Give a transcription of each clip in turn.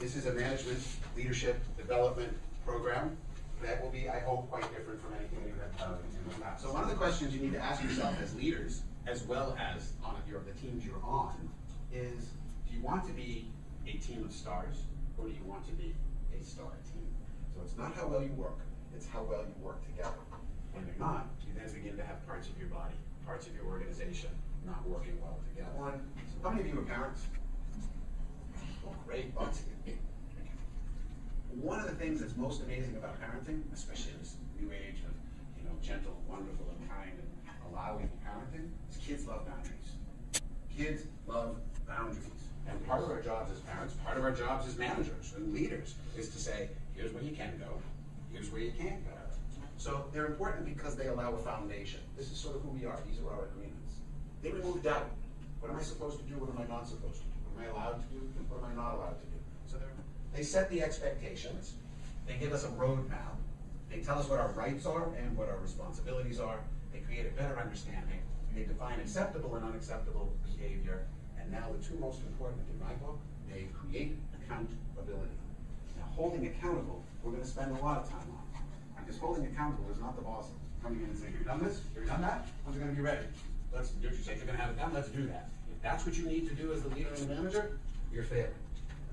This is a management, leadership, development program that will be, I hope, quite different from anything you've had in the past. So one of the questions you need to ask yourself as leaders, as well as on the teams you're on, is do you want to be a team of stars, or do you want to be a star team? So it's not how well you work, it's how well you work together. When they're not, you then begin to have parts of your body, parts of your organization not working well together. So how many of you are parents? Oh, great, lots of you. One of the things that's most amazing about parenting, especially in this new age of gentle, wonderful, and kind, and allowing parenting, is kids love boundaries. Kids love boundaries. And part of our jobs as parents, part of our jobs as managers and leaders, is to say, here's where you can go, here's where you can't go. So they're important because they allow a foundation. This is sort of who we are. These are our agreements. They remove doubt. What am I supposed to do? What am I not supposed to do? What am I allowed to do? What am I not allowed to do? So they set the expectations. They give us a roadmap. They tell us what our rights are and what our responsibilities are. They create a better understanding. They define acceptable and unacceptable behavior. And now the two most important in my book, they create accountability. Now holding accountable, we're going to spend a lot of time on. Because holding accountable is not the boss coming in and saying, you've done this, you've done that, when's it going to be ready? Let's do what you say you're going to have it done, let's do that. If that's what you need to do as the leader and the manager, you're failing.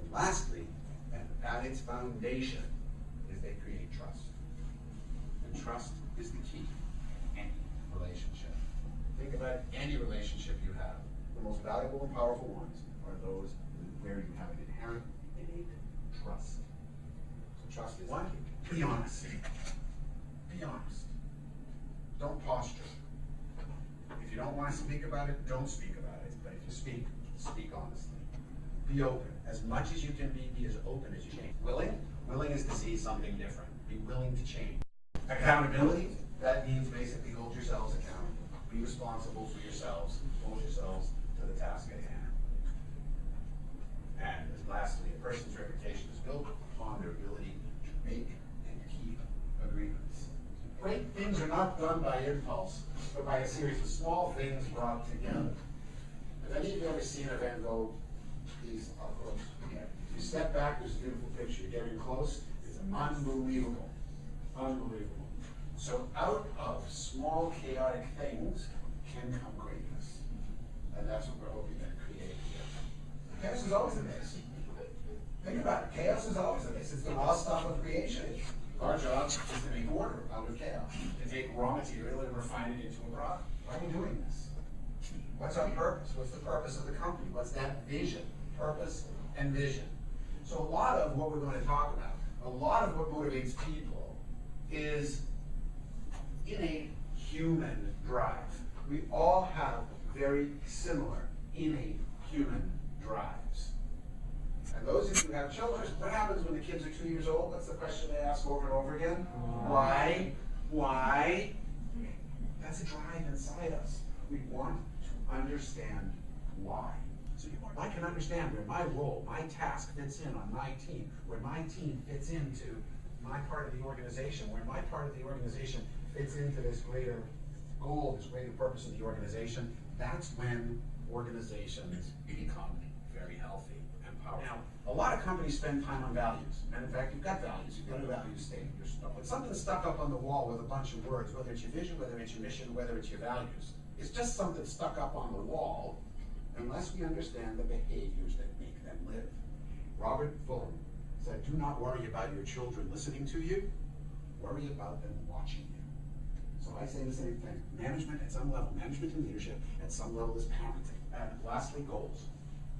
And lastly, and at its foundation, is they create trust. And trust is the key to any relationship. Think about any relationship you have. The most valuable and powerful ones are those where you have an inherent, innate trust. So trust is what? Be honest. Be honest. Don't posture. If you don't want to speak about it, don't speak about it. But if you speak, speak honestly. Be open. As much as you can be as open as you can. Willing? Willing is to see something different. Be willing to change. Accountability? That means basically hold yourselves accountable. Be responsible for yourselves. Hold yourselves to the task at hand. And lastly, a person's reputation is built upon their ability to make and keep agreements. Great things are not done by impulse, but by a series of small things brought together. Have any of you ever seen a Van Gogh piece up close? Yeah. If you step back, there's a beautiful picture. You're getting close, it's unbelievable. Unbelievable. So out of small chaotic things can come greatness. And that's what we're hoping to create here. Chaos is always a mess. Think about it. Chaos is always a mess. It's the raw stuff of creation. Our job is to make order out of chaos. To take raw material and refine it into a product. Why are we doing this? What's our purpose? What's the purpose of the company? What's that vision? Purpose and vision. So a lot of what we're going to talk about, a lot of what motivates people is innate human drive. We all have very similar innate human drives. And those of you who have children, what happens when the kids are 2 years old? That's the question they ask over and over again. Why? Why? That's a drive inside us. We want to understand why. So I can understand where my role, my task fits in on my team, where my team fits into my part of the organization, where my part of the organization fits into this greater goal, this greater purpose of the organization. That's when organizations become very healthy and powerful. Now, a lot of companies spend time on values. And in fact, you've got values. You've got a value statement. But something stuck up on the wall with a bunch of words, whether it's your vision, whether it's your mission, whether it's your values. It's just something stuck up on the wall unless we understand the behaviors that make them live. Robert Fulton said, do not worry about your children listening to you. Worry about them watching you. So I say the same thing. Management at some level, management and leadership at some level is parenting. And lastly, goals.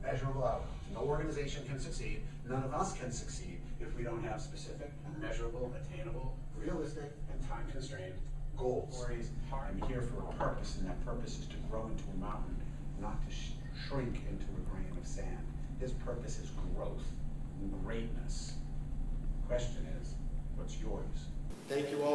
Measurable outcomes. No organization can succeed. None of us can succeed if we don't have specific, measurable, attainable, realistic, and time-constrained goals. I'm here for a purpose, and that purpose is to grow into a mountain, not to shrink into a grain of sand. His purpose is growth and greatness. The question is, what's yours? Thank you all.